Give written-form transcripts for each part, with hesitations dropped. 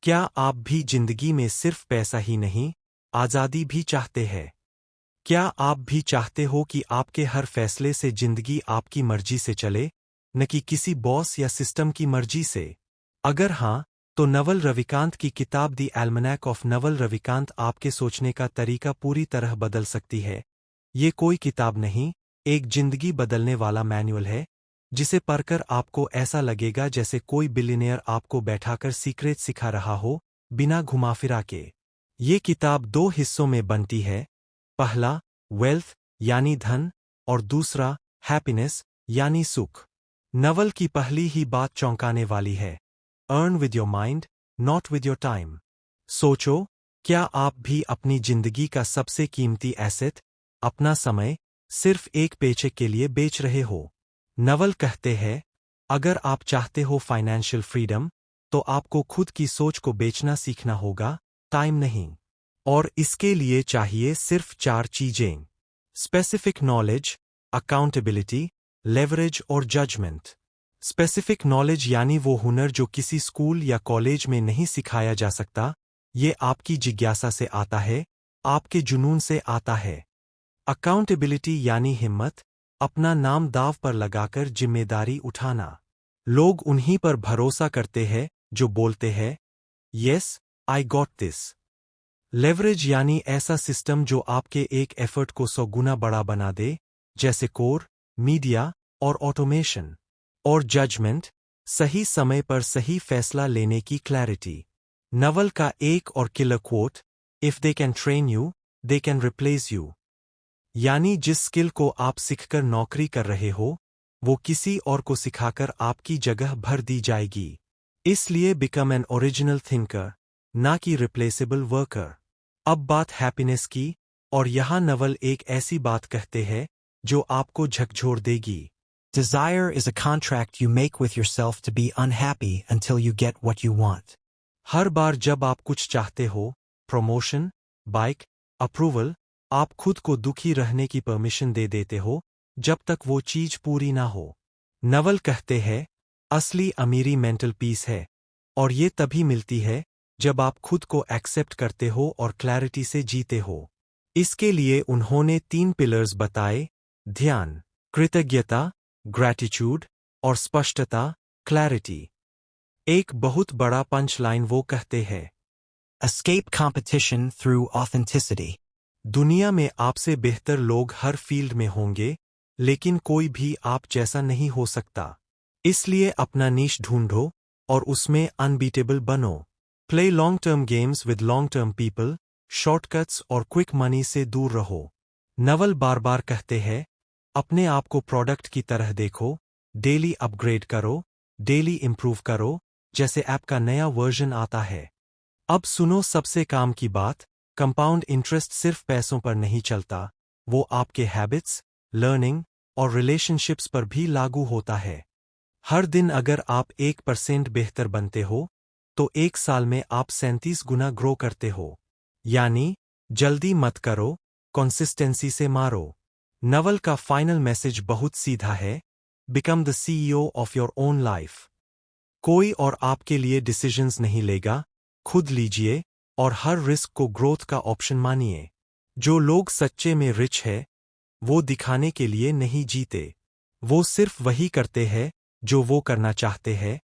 क्या आप भी जिंदगी में सिर्फ पैसा ही नहीं, आज़ादी भी चाहते हैं? क्या आप भी चाहते हो कि आपके हर फैसले से जिंदगी आपकी मर्जी से चले, न कि किसी बॉस या सिस्टम की मर्जी से? अगर हाँ, तो नवल रविकांत की किताब दी एल्मनैक ऑफ नवल रविकांत आपके सोचने का तरीका पूरी तरह बदल सकती है। ये कोई किताब नहीं, एक जिंदगी बदलने वाला मैनुअल है, जिसे पढ़कर आपको ऐसा लगेगा जैसे कोई बिलियनियर आपको बैठाकर सीक्रेट सिखा रहा हो, बिना घुमाफिरा के। ये किताब दो हिस्सों में बनती है। पहला, वेल्थ यानी धन, और दूसरा, हैप्पीनेस यानी सुख। नवल की पहली ही बात चौंकाने वाली है। Earn with your mind, not with your time. सोचो, क्या आप भी अपनी जिंदगी का सबसे कीमती एसेट, अपना समय, सिर्फ एक पेचेक के लिए बेच रहे हो? नवल कहते हैं, अगर आप चाहते हो फाइनेंशियल फ्रीडम, तो आपको खुद की सोच को बेचना सीखना होगा, टाइम नहीं। और इसके लिए चाहिए सिर्फ 4 चीजें: स्पेसिफिक नॉलेज, अकाउंटेबिलिटी, लेवरेज और जजमेंट। स्पेसिफिक नॉलेज यानी वो हुनर जो किसी स्कूल या कॉलेज में नहीं सिखाया जा सकता। ये आपकी जिज्ञासा से आता है, आपके जुनून से आता है। अकाउंटेबिलिटी यानी हिम्मत, अपना नाम दांव पर लगाकर जिम्मेदारी उठाना। लोग उन्हीं पर भरोसा करते हैं जो बोलते हैं, yes, I got this. Leverage यानी ऐसा सिस्टम जो आपके एक एफर्ट को 100 गुना बड़ा बना दे, जैसे कोर, मीडिया और ऑटोमेशन। और जजमेंट, सही समय पर सही फैसला लेने की क्लैरिटी। नवल का एक और killer quote, if they can train you, they can replace you. यानी जिस स्किल को आप सीखकर नौकरी कर रहे हो, वो किसी और को सिखाकर आपकी जगह भर दी जाएगी। इसलिए बिकम एन ओरिजिनल थिंकर, ना कि रिप्लेसेबल वर्कर। अब बात हैप्पीनेस की, और यहाँ नवल एक ऐसी बात कहते हैं जो आपको झकझोर देगी। Desire is a contract you make with yourself to be unhappy until you get what you want. हर बार जब आप कुछ चाहते हो, प्रमोशन, बाइक, अप्रूवल, आप खुद को दुखी रहने की परमिशन दे देते हो, जब तक वो चीज पूरी ना हो। नवल कहते हैं, असली अमीरी मेंटल पीस है, और ये तभी मिलती है जब आप खुद को एक्सेप्ट करते हो और क्लैरिटी से जीते हो। इसके लिए उन्होंने 3 पिलर्स बताए: ध्यान, कृतज्ञता, ग्रैटिट्यूड, और स्पष्टता, क्लैरिटी। एक बहुत बड़ा पंचलाइन वो कहते हैं, Escape competition through authenticity. दुनिया में आपसे बेहतर लोग हर फील्ड में होंगे, लेकिन कोई भी आप जैसा नहीं हो सकता। इसलिए अपना नीश ढूंढो और उसमें अनबीटेबल बनो। Play long term games with long term people, shortcuts और क्विक मनी से दूर रहो। नवल बार बार कहते हैं, अपने आप को प्रोडक्ट की तरह देखो, डेली अपग्रेड करो, डेली इंप्रूव करो, जैसे ऐप का नया वर्जन आता है। अब सुनो सबसे काम की बात, कंपाउंड इंटरेस्ट सिर्फ पैसों पर नहीं चलता, वो आपके हैबिट्स, लर्निंग और रिलेशनशिप्स पर भी लागू होता है। हर दिन अगर आप 1% बेहतर बनते हो, तो 1 साल में आप 37 गुना ग्रो करते हो। यानी, जल्दी मत करो, कंसिस्टेंसी से मारो। नवल का फाइनल मैसेज बहुत सीधा है, become the CEO of your own life. कोई और आपके लिए डिसीजंस नहीं लेगा, खुद लीजिए, और हर रिस्क को ग्रोथ का ऑप्शन मानिए। जो लोग सच्चे में रिच है, वो दिखाने के लिए नहीं जीते। वो सिर्फ वही करते हैं जो वो करना चाहते हैं,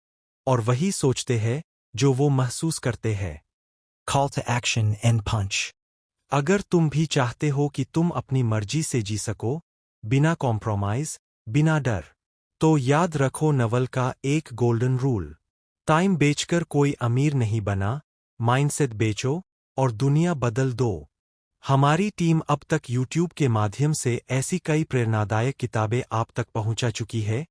और वही सोचते हैं जो वो महसूस करते हैं। Call to action and punch. अगर तुम भी चाहते हो कि तुम अपनी मर्जी से जी सको, बिना कॉम्प्रोमाइज, बिना डर, तो याद रखो नवल का एक गोल्डन रूल: टाइम बेचकर कोई अमीर नहीं बना, माइंडसेट बेचो और दुनिया बदल दो। हमारी टीम अब तक YouTube के माध्यम से ऐसी कई प्रेरणादायक किताबें आप तक पहुंचा चुकी है,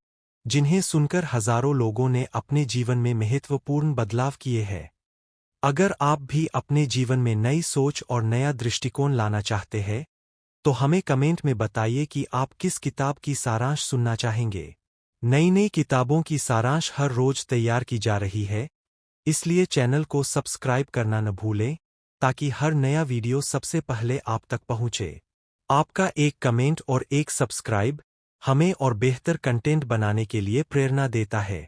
जिन्हें सुनकर हजारों लोगों ने अपने जीवन में महत्वपूर्ण बदलाव किए हैं। अगर आप भी अपने जीवन में नई सोच और नया दृष्टिकोण लाना चाहते हैं, तो हमें कमेंट में बताइए कि आप किस किताब की सारांश सुनना चाहेंगे। नई नई किताबों की सारांश हर रोज तैयार की जा रही है, इसलिए चैनल को सब्सक्राइब करना न भूलें, ताकि हर नया वीडियो सबसे पहले आप तक पहुंचे। आपका एक कमेंट और एक सब्सक्राइब हमें और बेहतर कंटेंट बनाने के लिए प्रेरणा देता है।